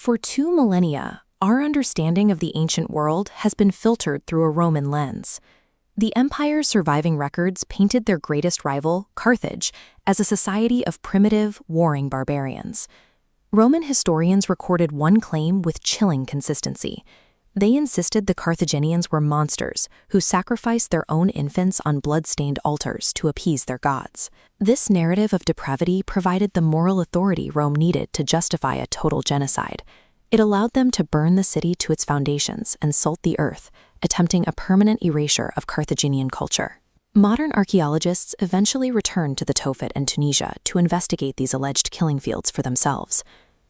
For 2 millennia, our understanding of the ancient world has been filtered through a Roman lens. The empire's surviving records painted their greatest rival, Carthage, as a society of primitive, warring barbarians. Roman historians recorded one claim with chilling consistency. They insisted the Carthaginians were monsters who sacrificed their own infants on blood-stained altars to appease their gods. This narrative of depravity provided the moral authority Rome needed to justify a total genocide. It allowed them to burn the city to its foundations and salt the earth, attempting a permanent erasure of Carthaginian culture. Modern archaeologists eventually returned to the Tophet and Tunisia to investigate these alleged killing fields for themselves.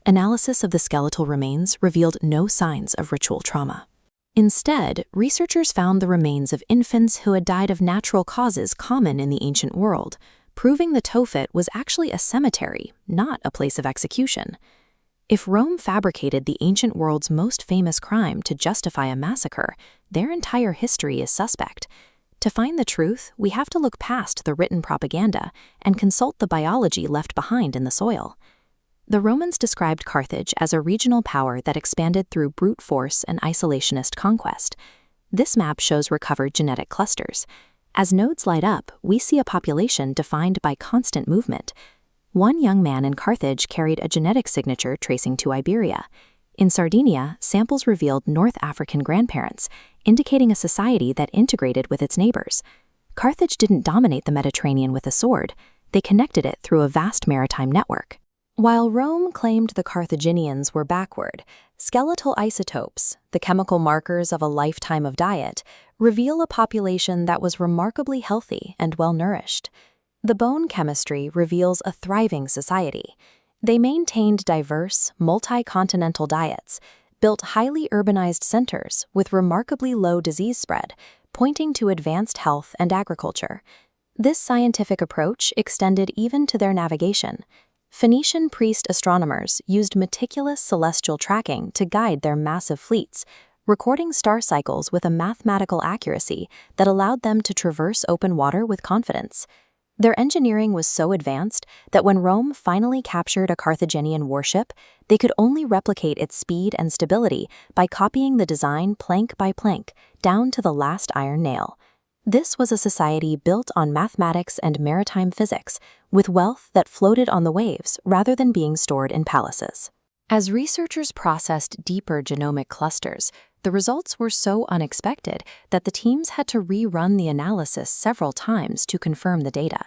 Analysis of the skeletal remains revealed no signs of ritual trauma. Instead, researchers found the remains of infants who had died of natural causes common in the ancient world, proving the Tophet was actually a cemetery, not a place of execution. If Rome fabricated the ancient world's most famous crime to justify a massacre, their entire history is suspect. To find the truth, we have to look past the written propaganda and consult the biology left behind in the soil. The Romans described Carthage as a regional power that expanded through brute force and isolationist conquest. This map shows recovered genetic clusters. As nodes light up, we see a population defined by constant movement. One young man in Carthage carried a genetic signature tracing to Iberia. In Sardinia, samples revealed North African grandparents, indicating a society that integrated with its neighbors. Carthage didn't dominate the Mediterranean with a sword. They connected it through a vast maritime network. While Rome claimed the Carthaginians were backward, skeletal isotopes, the chemical markers of a lifetime of diet, reveal a population that was remarkably healthy and well-nourished. The bone chemistry reveals a thriving society. They maintained diverse, multi-continental diets, built highly urbanized centers with remarkably low disease spread, pointing to advanced health and agriculture. This scientific approach extended even to their navigation. Phoenician priest astronomers used meticulous celestial tracking to guide their massive fleets, recording star cycles with a mathematical accuracy that allowed them to traverse open water with confidence. Their engineering was so advanced that when Rome finally captured a Carthaginian warship, they could only replicate its speed and stability by copying the design plank by plank, down to the last iron nail. This was a society built on mathematics and maritime physics, with wealth that floated on the waves rather than being stored in palaces. As researchers processed deeper genomic clusters, the results were so unexpected that the teams had to rerun the analysis several times to confirm the data.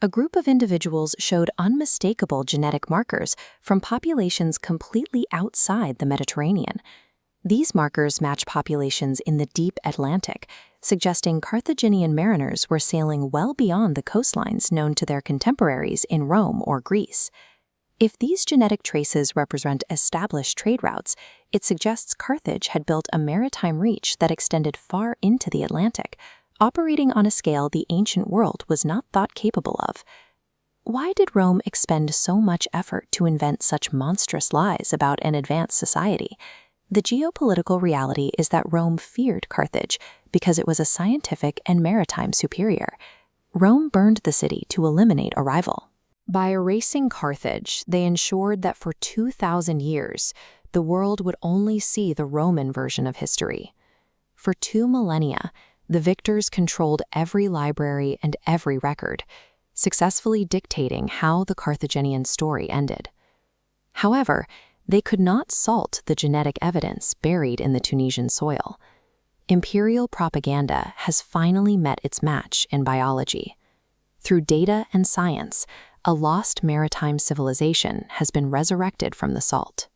A group of individuals showed unmistakable genetic markers from populations completely outside the Mediterranean. These markers match populations in the deep Atlantic, suggesting Carthaginian mariners were sailing well beyond the coastlines known to their contemporaries in Rome or Greece. If these genetic traces represent established trade routes, it suggests Carthage had built a maritime reach that extended far into the Atlantic, operating on a scale the ancient world was not thought capable of. Why did Rome expend so much effort to invent such monstrous lies about an advanced society? The geopolitical reality is that Rome feared Carthage because it was a scientific and maritime superior. Rome burned the city to eliminate a rival. By erasing Carthage, they ensured that for 2,000 years, the world would only see the Roman version of history. For 2 millennia, the victors controlled every library and every record, successfully dictating how the Carthaginian story ended. However, they could not salt the genetic evidence buried in the Tunisian soil. Imperial propaganda has finally met its match in biology. Through data and science, a lost maritime civilization has been resurrected from the salt.